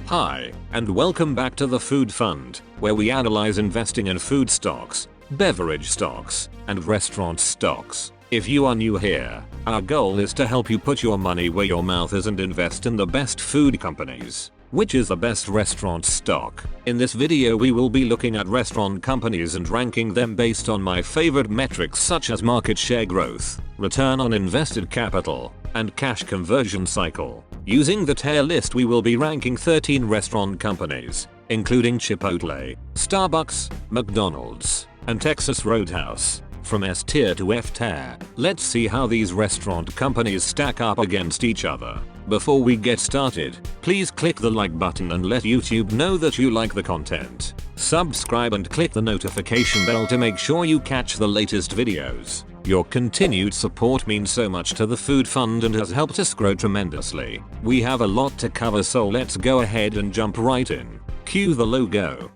Hi, and welcome back to the Food Fund, where we analyze investing in food stocks, beverage stocks, and restaurant stocks. If you are new here, our goal is to help you put your money where your mouth is and invest in the best food companies. Which is the best restaurant stock? In this video we will be looking at restaurant companies and ranking them based on my favorite metrics such as market share growth, return on invested capital, and cash conversion cycle. Using the tier list we will be ranking 13 restaurant companies, including Chipotle, Starbucks, McDonald's, and Texas Roadhouse. From S tier to F tier, let's see how these restaurant companies stack up against each other. Before we get started, please click the like button and let YouTube know that you like the content. Subscribe and click the notification bell to make sure you catch the latest videos. Your continued support means so much to the Food Fund and has helped us grow tremendously. We have a lot to cover, so let's go ahead and jump right in. Cue the logo.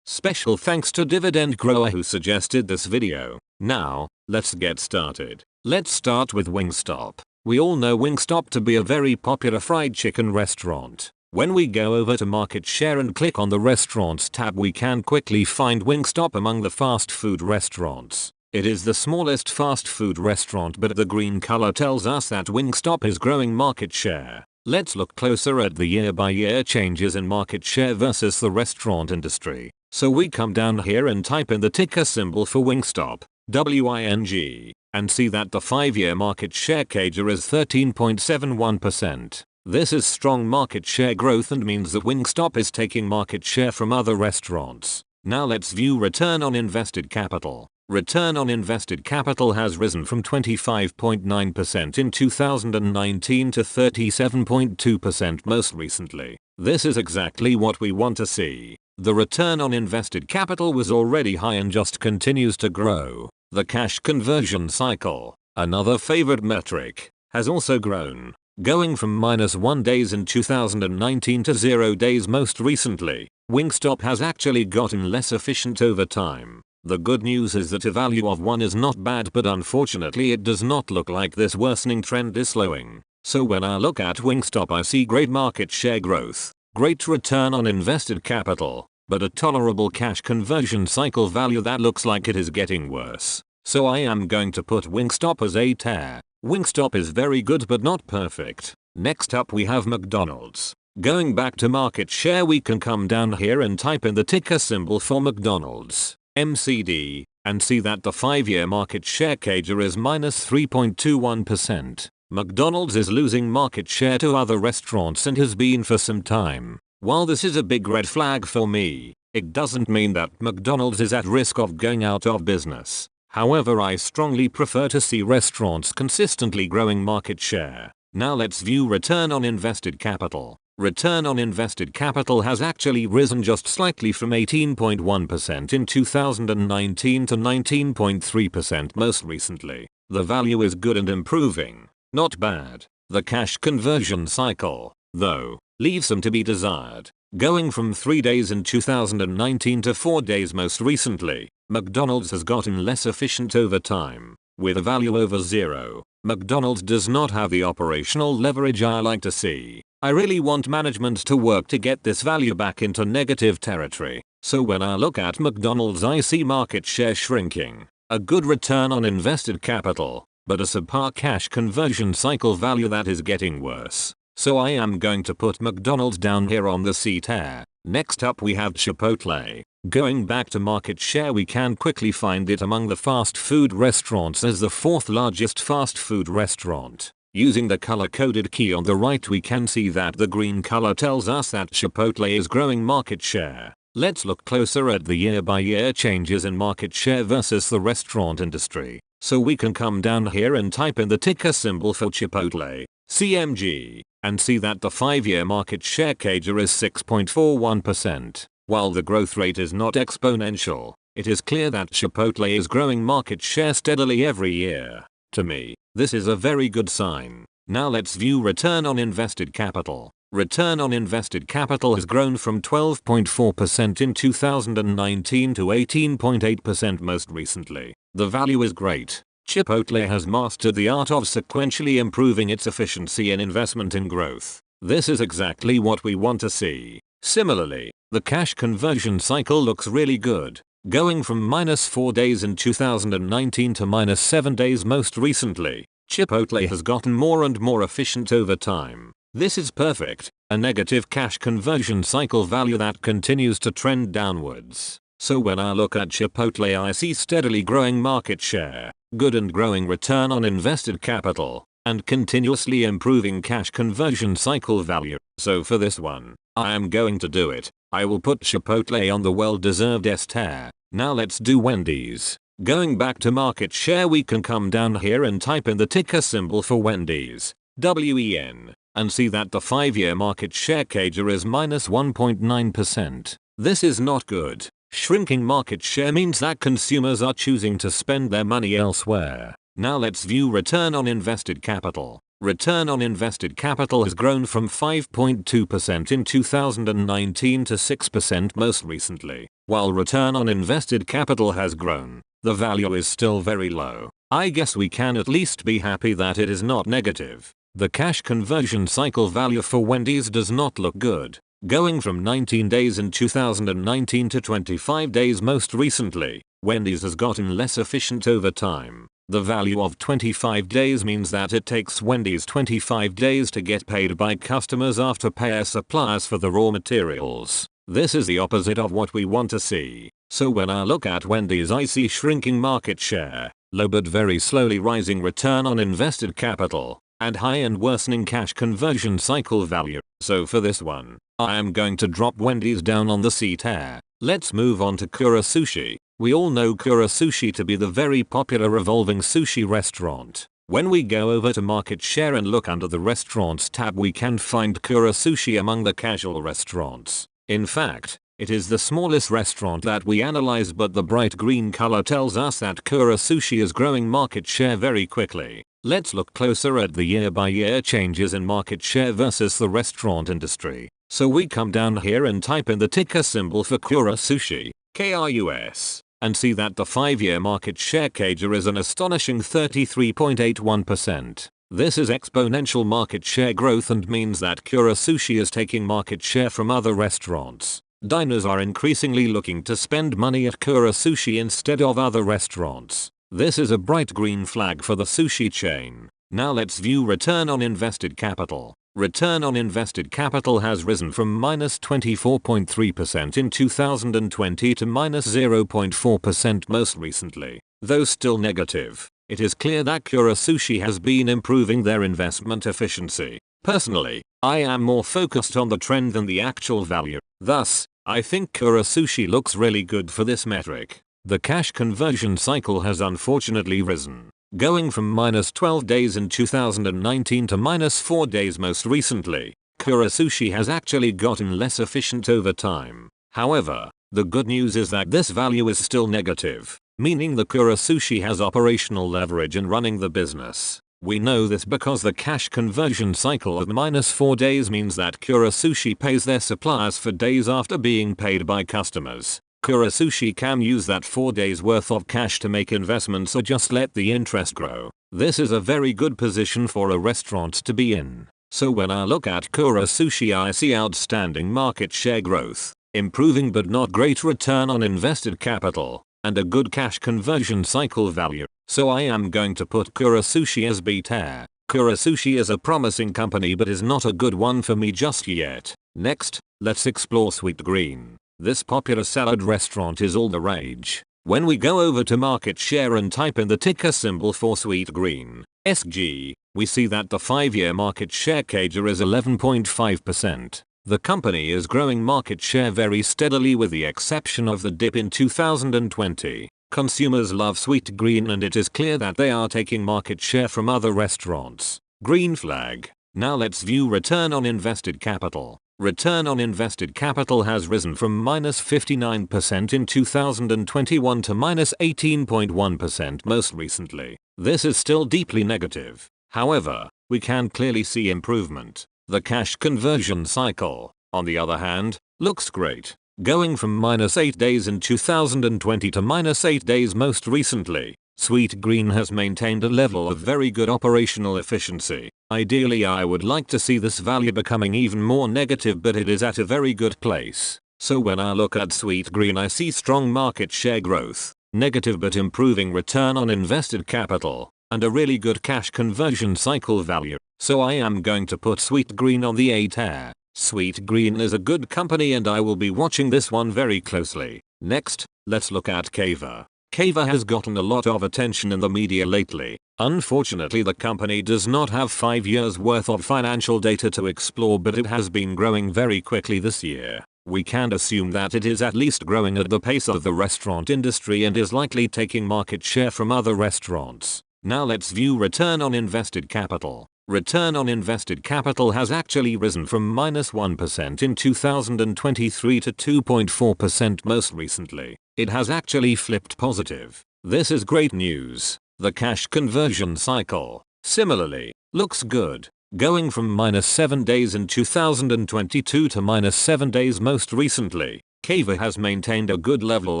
Special thanks to Dividend Grower who suggested this video. Now, let's get started. Let's start with Wingstop. We all know Wingstop to be a very popular fried chicken restaurant. When we go over to market share and click on the restaurants tab, we can quickly find Wingstop among the fast food restaurants. It is the smallest fast food restaurant, but the green color tells us that Wingstop is growing market share. Let's look closer at the year-by-year changes in market share versus the restaurant industry. So we come down here and type in the ticker symbol for Wingstop, WING, and see that the 5-year market share CAGR is 13.71%. This is strong market share growth and means that Wingstop is taking market share from other restaurants. Now let's view return on invested capital. Return on invested capital has risen from 25.9% in 2019 to 37.2% most recently. This is exactly what we want to see. The return on invested capital was already high and just continues to grow. The cash conversion cycle, another favorite metric, has also grown, going from -1 days in 2019 to 0 days most recently. Wingstop has actually gotten less efficient over time. The good news is that a value of 1 is not bad, but unfortunately it does not look like this worsening trend is slowing. So when I look at Wingstop I see great market share growth, great return on invested capital, but a tolerable cash conversion cycle value that looks like it is getting worse. So I am going to put Wingstop as A tier. Wingstop is very good but not perfect. Next up we have McDonald's. Going back to market share, we can come down here and type in the ticker symbol for McDonald's, MCD, and see that the 5-year market share CAGR is -3.21%. McDonald's is losing market share to other restaurants and has been for some time. While this is a big red flag for me, it doesn't mean that McDonald's is at risk of going out of business. However, I strongly prefer to see restaurants consistently growing market share. Now let's view return on invested capital. Return on invested capital has actually risen just slightly from 18.1% in 2019 to 19.3% most recently. The value is good and improving, not bad. The cash conversion cycle, though, leaves some to be desired. Going from 3 days in 2019 to 4 days most recently, McDonald's has gotten less efficient over time. With a value over 0, McDonald's does not have the operational leverage I like to see. I really want management to work to get this value back into negative territory. So when I look at McDonald's I see market share shrinking, a good return on invested capital, but a subpar cash conversion cycle value that is getting worse. So I am going to put McDonald's down here on the C tier. Next up we have Chipotle. Going back to market share, we can quickly find it among the fast food restaurants as the 4th largest fast food restaurant. Using the color-coded key on the right we can see that the green color tells us that Chipotle is growing market share. Let's look closer at the year-by-year changes in market share versus the restaurant industry. So we can come down here and type in the ticker symbol for Chipotle, CMG, and see that the 5-year market share CAGR is 6.41%. While the growth rate is not exponential, it is clear that Chipotle is growing market share steadily every year. To me, this is a very good sign. Now let's view return on invested capital. Return on invested capital has grown from 12.4% in 2019 to 18.8% most recently. The value is great. Chipotle has mastered the art of sequentially improving its efficiency and investment in growth. This is exactly what we want to see. Similarly, the cash conversion cycle looks really good, going from -4 days in 2019 to -7 days most recently. Chipotle has gotten more and more efficient over time. This is perfect, a negative cash conversion cycle value that continues to trend downwards. So when I look at Chipotle, I see steadily growing market share, good and growing return on invested capital, and continuously improving cash conversion cycle value. So for this one, I am going to do it. I will put Chipotle on the well-deserved S tier. Now let's do Wendy's. Going back to market share, we can come down here and type in the ticker symbol for Wendy's, WEN, and see that the 5-year market share CAGR is -1.9%. This is not good. Shrinking market share means that consumers are choosing to spend their money elsewhere. Now let's view return on invested capital. Return on invested capital has grown from 5.2% in 2019 to 6% most recently. While return on invested capital has grown, the value is still very low. I guess we can at least be happy that it is not negative. The cash conversion cycle value for Wendy's does not look good, going from 19 days in 2019 to 25 days most recently. Wendy's has gotten less efficient over time. The value of 25 days means that it takes Wendy's 25 days to get paid by customers after paying suppliers for the raw materials. This is the opposite of what we want to see. So when I look at Wendy's, I see shrinking market share, low but very slowly rising return on invested capital, and high and worsening cash conversion cycle value. So for this one, I am going to drop Wendy's down on the C tier. Let's move on to Kura Sushi. We all know Kura Sushi to be the very popular revolving sushi restaurant. When we go over to market share and look under the restaurants tab, we can find Kura Sushi among the casual restaurants. In fact, it is the smallest restaurant that we analyze, but the bright green color tells us that Kura Sushi is growing market share very quickly. Let's look closer at the year-by-year changes in market share versus the restaurant industry. So we come down here and type in the ticker symbol for Kura Sushi, KRUS, and see that the 5-year market share CAGR is an astonishing 33.81%. This is exponential market share growth and means that Kura Sushi is taking market share from other restaurants. Diners are increasingly looking to spend money at Kura Sushi instead of other restaurants. This is a bright green flag for the sushi chain. Now let's view return on invested capital. Return on invested capital has risen from -24.3% in 2020 to -0.4% most recently. Though still negative, it is clear that Kura Sushi has been improving their investment efficiency. Personally, I am more focused on the trend than the actual value. Thus, I think Kura Sushi looks really good for this metric. The cash conversion cycle has unfortunately risen, going from -12 days in 2019 to -4 days most recently. Kura Sushi has actually gotten less efficient over time. However, the good news is that this value is still negative, meaning the Kura Sushi has operational leverage in running the business. We know this because the cash conversion cycle of -4 days means that Kura Sushi pays their suppliers for days after being paid by customers. Kura Sushi can use that 4 days worth of cash to make investments or just let the interest grow. This is a very good position for a restaurant to be in. So when I look at Kura Sushi, I see outstanding market share growth, improving but not great return on invested capital, and a good cash conversion cycle value. So I am going to put Kura Sushi as B tier. Kura Sushi is a promising company but is not a good one for me just yet. Next, let's explore Sweetgreen. This popular salad restaurant is all the rage. When we go over to market share and type in the ticker symbol for Sweetgreen, SG, we see that the 5-year market share CAGR is 11.5%. The company is growing market share very steadily with the exception of the dip in 2020. Consumers love Sweetgreen and it is clear that they are taking market share from other restaurants. Green flag. Now let's view return on invested capital. Return on invested capital has risen from -59% in 2021 to -18.1% most recently. This is still deeply negative. However, we can clearly see improvement. The cash conversion cycle, on the other hand, looks great, going from -8 days in 2020 to -8 days most recently. Sweetgreen has maintained a level of very good operational efficiency. Ideally I would like to see this value becoming even more negative, but it is at a very good place. So when I look at Sweetgreen I see strong market share growth, negative but improving return on invested capital, and a really good cash conversion cycle value. So I am going to put Sweetgreen on the A tier. Sweetgreen is a good company and I will be watching this one very closely. Next, let's look at Cava. Cava has gotten a lot of attention in the media lately. Unfortunately the company does not have 5 years worth of financial data to explore, but it has been growing very quickly this year. We can assume that it is at least growing at the pace of the restaurant industry and is likely taking market share from other restaurants. Now let's view return on invested capital. Return on invested capital has actually risen from -1% in 2023 to 2.4% most recently. It has actually flipped positive. This is great news. The cash conversion cycle, similarly, looks good, going from -7 days in 2022 to -7 days most recently. Cava has maintained a good level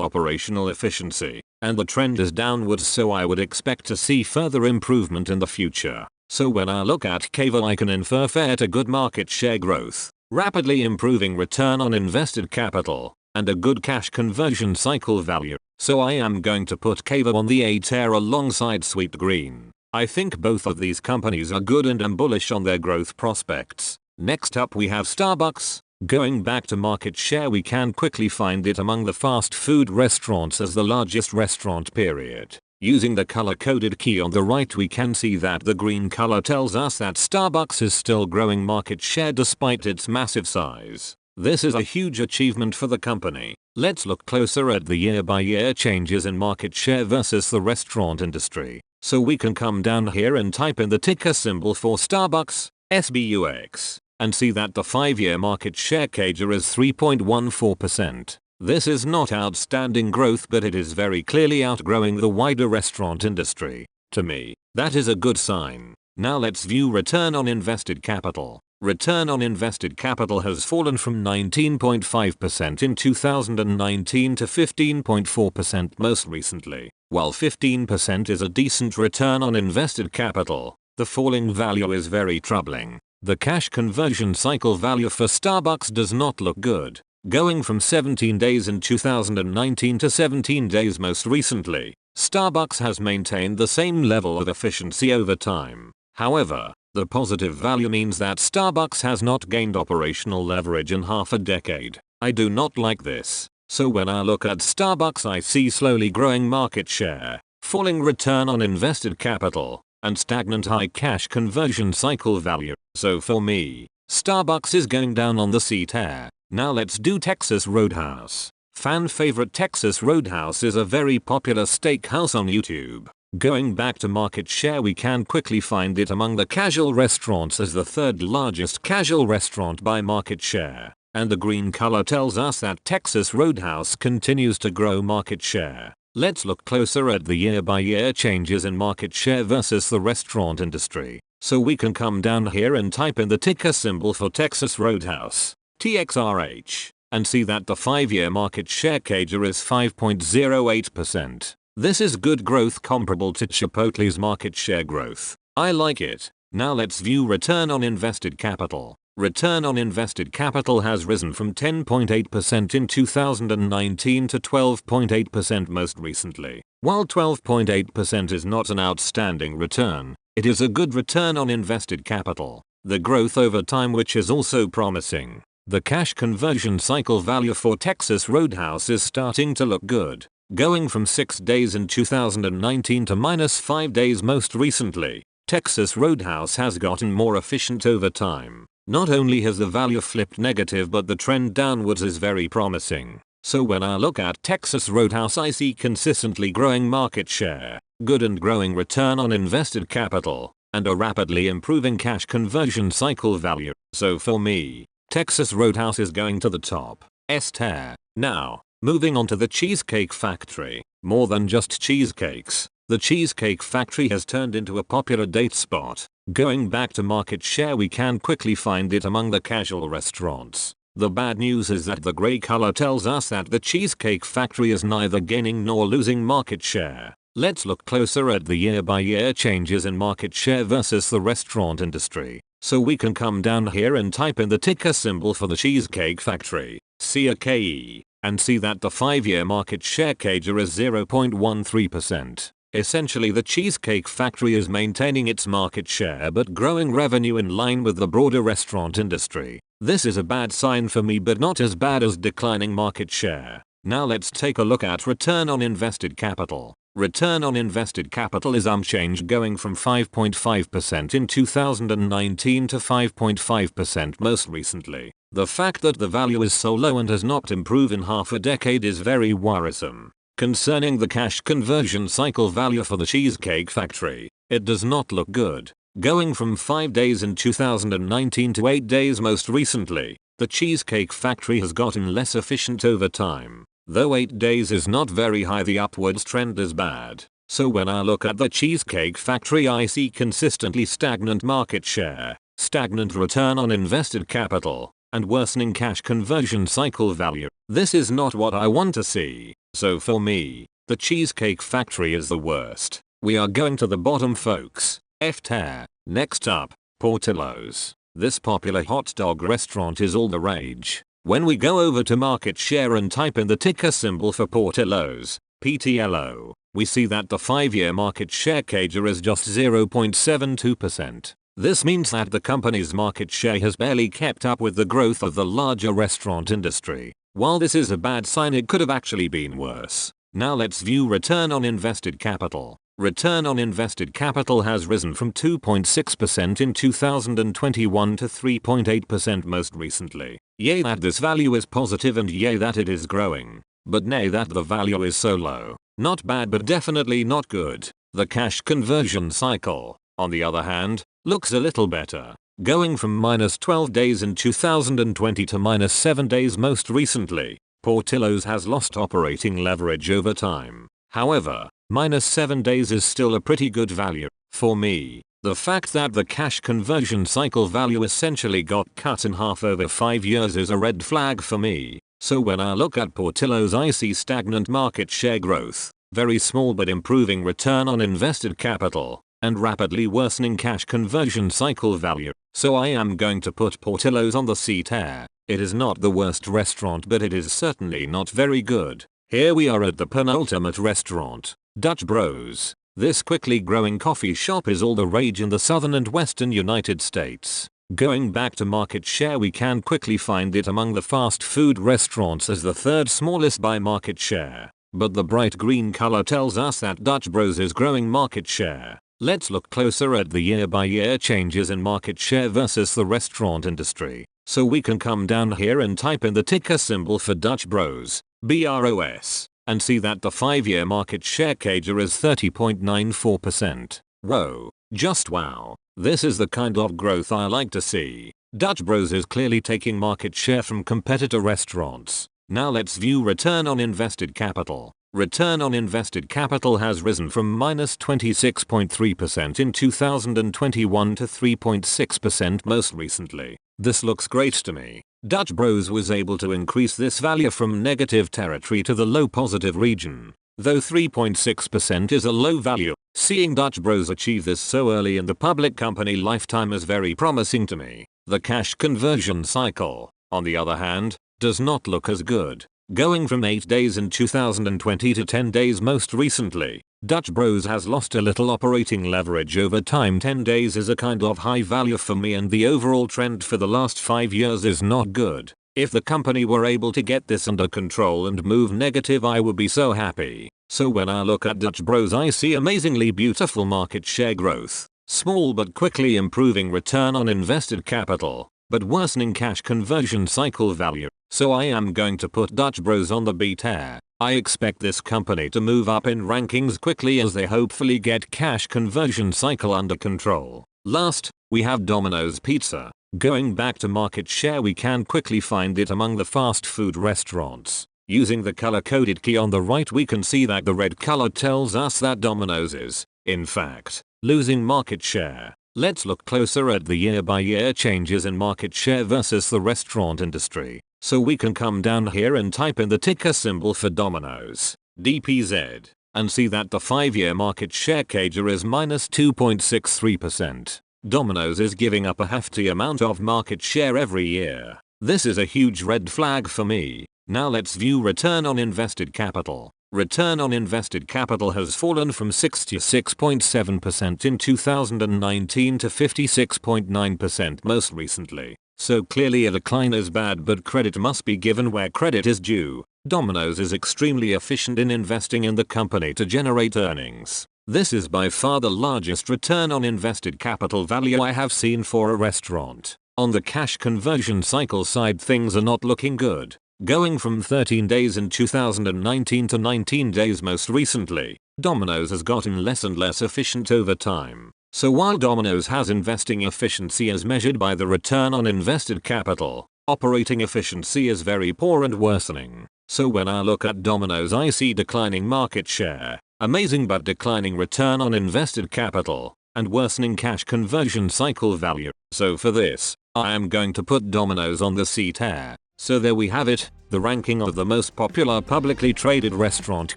operational efficiency, and the trend is downwards, so I would expect to see further improvement in the future. So when I look at Cava I can infer fair to good market share growth, rapidly improving return on invested capital, and a good cash conversion cycle value. So I am going to put Cava on the A tier alongside Sweetgreen. I think both of these companies are good and am bullish on their growth prospects. Next up we have Starbucks. Going back to market share we can quickly find it among the fast food restaurants as the largest restaurant period. Using the color-coded key on the right we can see that the green color tells us that Starbucks is still growing market share despite its massive size. This is a huge achievement for the company. Let's look closer at the year-by-year changes in market share versus the restaurant industry. So we can come down here and type in the ticker symbol for Starbucks, SBUX, and see that the 5-year market share CAGR is 3.14%. This is not outstanding growth, but it is very clearly outgrowing the wider restaurant industry. To me, that is a good sign. Now let's view return on invested capital. Return on invested capital has fallen from 19.5% in 2019 to 15.4% most recently. While 15% is a decent return on invested capital, the falling value is very troubling. The cash conversion cycle value for Starbucks does not look good, going from 17 days in 2019 to 17 days most recently. Starbucks has maintained the same level of efficiency over time. However, the positive value means that Starbucks has not gained operational leverage in half a decade. I do not like this. So when I look at Starbucks I see slowly growing market share, falling return on invested capital, and stagnant high cash conversion cycle value. So for me, Starbucks is going down on the C tier. Now let's do Texas Roadhouse. Fan favorite Texas Roadhouse is a very popular steakhouse on YouTube. Going back to market share we can quickly find it among the casual restaurants as the third largest casual restaurant by market share. And the green color tells us that Texas Roadhouse continues to grow market share. Let's look closer at the year-by-year changes in market share versus the restaurant industry. So we can come down here and type in the ticker symbol for Texas Roadhouse, TXRH, and see that the 5-year market share CAGR is 5.08%. This is good growth comparable to Chipotle's market share growth. I like it. Now let's view return on invested capital. Return on invested capital has risen from 10.8% in 2019 to 12.8% most recently. While 12.8% is not an outstanding return, it is a good return on invested capital. The growth over time which is also promising. The cash conversion cycle value for Texas Roadhouse is starting to look good, going from 6 days in 2019 to -5 days most recently. Texas Roadhouse has gotten more efficient over time. Not only has the value flipped negative, but the trend downwards is very promising. So when I look at Texas Roadhouse I see consistently growing market share, good and growing return on invested capital, and a rapidly improving cash conversion cycle value. So for me, Texas Roadhouse is going to the top, S tier. Now, moving on to the Cheesecake Factory. More than just cheesecakes, the Cheesecake Factory has turned into a popular date spot. Going back to market share we can quickly find it among the casual restaurants. The bad news is that the gray color tells us that the Cheesecake Factory is neither gaining nor losing market share. Let's look closer at the year-by-year changes in market share versus the restaurant industry. So we can come down here and type in the ticker symbol for the Cheesecake Factory, CAKE, and see that the 5-year market share CAGR is 0.13%. Essentially, the Cheesecake Factory is maintaining its market share but growing revenue in line with the broader restaurant industry. This is a bad sign for me, but not as bad as declining market share. Now let's take a look at return on invested capital. Return on invested capital is unchanged, going from 5.5% in 2019 to 5.5% most recently. The fact that the value is so low and has not improved in half a decade is very worrisome. Concerning the cash conversion cycle value for the Cheesecake Factory, it does not look good. Going from 5 days in 2019 to 8 days most recently, the Cheesecake Factory has gotten less efficient over time. Though 8 days is not very high, the upwards trend is bad. So when I look at the Cheesecake Factory, I see consistently stagnant market share, stagnant return on invested capital, and worsening cash conversion cycle value. This is not what I want to see. So for me, the Cheesecake Factory is the worst. We are going to the bottom, folks. F-tier. Next up, Portillo's. This popular hot dog restaurant is all the rage. When we go over to market share and type in the ticker symbol for Portillo's, PTLO, we see that the 5-year market share CAGR is just 0.72%. This means that the company's market share has barely kept up with the growth of the larger restaurant industry. While this is a bad sign, it could have actually been worse. Now let's view return on invested capital. Return on invested capital has risen from 2.6% in 2021 to 3.8% most recently. Yay that this value is positive, and yay that it is growing. But nay that the value is so low. Not bad, but definitely not good. The cash conversion cycle, on the other hand, looks a little better. Going from -12 days in 2020 to -7 days most recently, Portillo's has lost operating leverage over time. However, -7 days is still a pretty good value. For me, the fact that the cash conversion cycle value essentially got cut in half over 5 years is a red flag for me. So when I look at Portillo's, I see stagnant market share growth, very small but improving return on invested capital, and rapidly worsening cash conversion cycle value. So I am going to put Portillo's on the C tier. It is not the worst restaurant, but it is certainly not very good. Here we are at the penultimate restaurant, Dutch Bros. This quickly growing coffee shop is all the rage in the southern and western United States. Going back to market share, we can quickly find it among the fast food restaurants as the third smallest by market share. But the bright green color tells us that Dutch Bros is growing market share. Let's look closer at the year-by-year changes in market share versus the restaurant industry. So we can come down here and type in the ticker symbol for Dutch Bros, BROS, and see that the 5-year market share CAGR is 30.94%. Whoa, just wow. This is the kind of growth I like to see. Dutch Bros is clearly taking market share from competitor restaurants. Now let's view return on invested capital. Return on invested capital has risen from -26.3% in 2021 to 3.6% most recently. This looks great to me. Dutch Bros was able to increase this value from negative territory to the low positive region. Though 3.6% is a low value, seeing Dutch Bros achieve this so early in the public company lifetime is very promising to me. The cash conversion cycle, on the other hand, does not look as good. Going from 8 days in 2020 to 10 days most recently, Dutch Bros has lost a little operating leverage over time. 10 days is a kind of high value for me, and the overall trend for the last 5 years is not good. If the company were able to get this under control and move negative, I would be so happy. So when I look at Dutch Bros, I see amazingly beautiful market share growth, small but quickly improving return on invested capital, but worsening cash conversion cycle value. So I am going to put Dutch Bros on the B tier. I expect this company to move up in rankings quickly as they hopefully get cash conversion cycle under control. Last, we have Domino's Pizza. Going back to market share, we can quickly find it among the fast food restaurants. Using the color-coded key on the right, we can see that the red color tells us that Domino's is, in fact, losing market share. Let's look closer at the year-by-year changes in market share versus the restaurant industry. So we can come down here and type in the ticker symbol for Domino's, DPZ, and see that the 5-year market share CAGR is -2.63%. Domino's is giving up a hefty amount of market share every year. This is a huge red flag for me. Now let's view return on invested capital. Return on invested capital has fallen from 66.7% in 2019 to 56.9% most recently. So clearly a decline is bad, but credit must be given where credit is due. Domino's is extremely efficient in investing in the company to generate earnings. This is by far the largest return on invested capital value I have seen for a restaurant. On the cash conversion cycle side, things are not looking good. Going from 13 days in 2019 to 19 days most recently, Domino's has gotten less and less efficient over time. So while Domino's has investing efficiency as measured by the return on invested capital, operating efficiency is very poor and worsening. So when I look at Domino's, I see declining market share, amazing but declining return on invested capital, and worsening cash conversion cycle value. So for this, I am going to put Domino's on the C tier. So there we have it, the ranking of the most popular publicly traded restaurant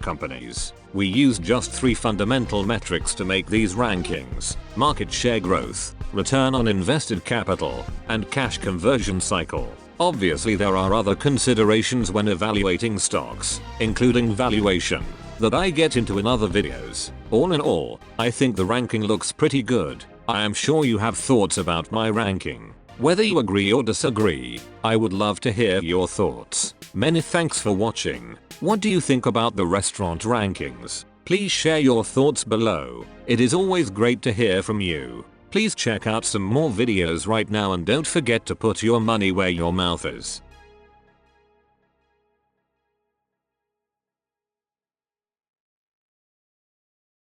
companies. We use just 3 fundamental metrics to make these rankings: market share growth, return on invested capital, and cash conversion cycle. Obviously there are other considerations when evaluating stocks, including valuation, that I get into in other videos. All in all, I think the ranking looks pretty good. I am sure you have thoughts about my ranking. Whether you agree or disagree, I would love to hear your thoughts. Many thanks for watching. What do you think about the restaurant rankings? Please share your thoughts below. It is always great to hear from you. Please check out some more videos right now and don't forget to put your money where your mouth is.